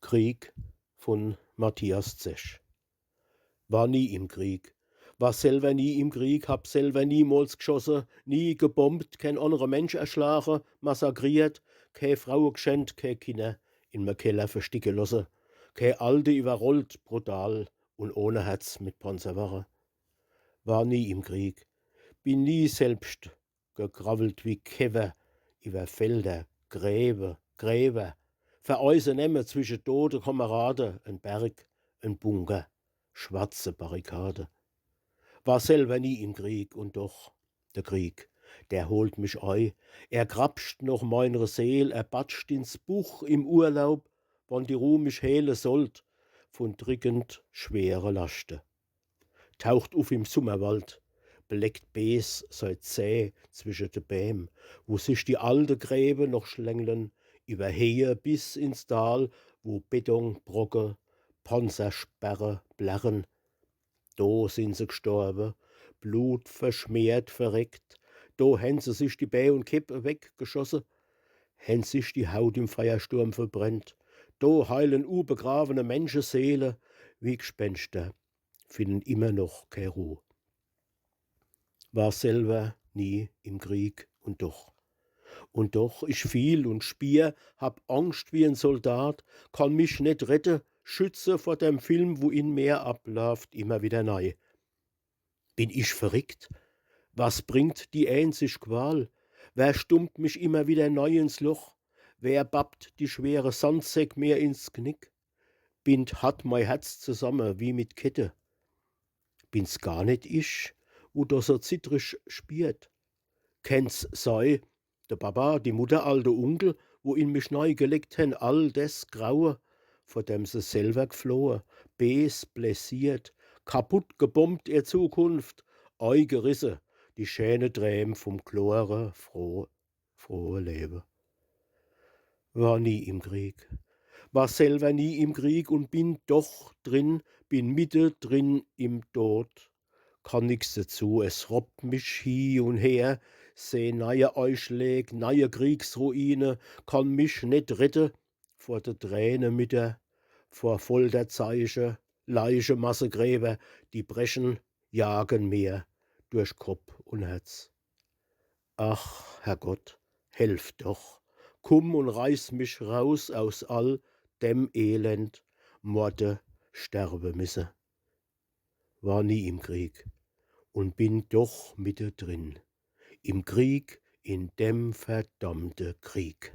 Krieg von Matthias Zesch. War nie im Krieg, war selber nie im Krieg, hab selber niemals geschossen, nie gebombt, kein anderer Mensch erschlagen, massakriert, keine Frau geschändt, keine Kinder in me Keller versticken lassen, keine Alte überrollt, brutal und ohne Herz mit Panzerwache. War nie im Krieg, bin nie selbst gegravelt wie Käfer über Felder, Gräber, vereise nemme zwischen tote Kameraden, ein Berg, ein Bunker, schwarze Barrikade. War selber nie im Krieg und doch, der Krieg, der holt mich ei, er grapscht noch meiner Seel, er batscht ins Buch im Urlaub, wann die Ruh mich hele sollt, von drückend schwere Laste. Taucht auf im Summerwald, beleckt Bees seit zäh zwischen de Bäm, wo sich die alte Gräbe noch schlängeln, über Hehe bis ins Tal, wo Betonbrocken, Panzersperre blärren. Do sind sie gestorben, Blut verschmiert, verreckt, do hän sie sich die Bä und Kippe weggeschossen, hän sich die Haut im Feiersturm verbrennt, do heilen ubegravene Menschenseele wie Gespenster, finden immer noch keine Ruhe. War selber nie im Krieg und doch, ich fiel und spier, hab Angst wie ein Soldat, kann mich nicht retten, schütze vor dem Film, wo in mir abläuft, immer wieder neu. Bin ich verrickt? Was bringt die einzig Qual? Wer stummt mich immer wieder neu ins Loch? Wer babbt die schwere Sandsäck mir ins Knick? Bind hat mein Herz zusammen wie mit Kette. Bin's gar nicht ich, wo da so zittrisch spiert? Kennt's sei, der Papa, die Mutter, alte Onkel, wo in mich neu gelegt hen all des Graue, vor dem se selber geflohen, bes blessiert, kaputt gebombt ihr Zukunft, eu gerisse, die schöne Träum vom klore, frohe Leben. War nie im Krieg, war selber nie im Krieg und bin doch drin, bin mitte drin im Tod. Kann nix dazu, es robbt mich hie und her, seh neue Ausschläg, neue Kriegsruine, kann mich nicht retten vor der Träne Mütter, vor Folterzeichen, Leiche Massegräber, die brechen, jagen mir durch Kopf und Herz. Ach, Herrgott, helf doch, komm und reiß mich raus aus all dem Elend, Morde, sterbe misse. War nie im Krieg und bin doch mittendrin, im Krieg, in dem verdammte Krieg.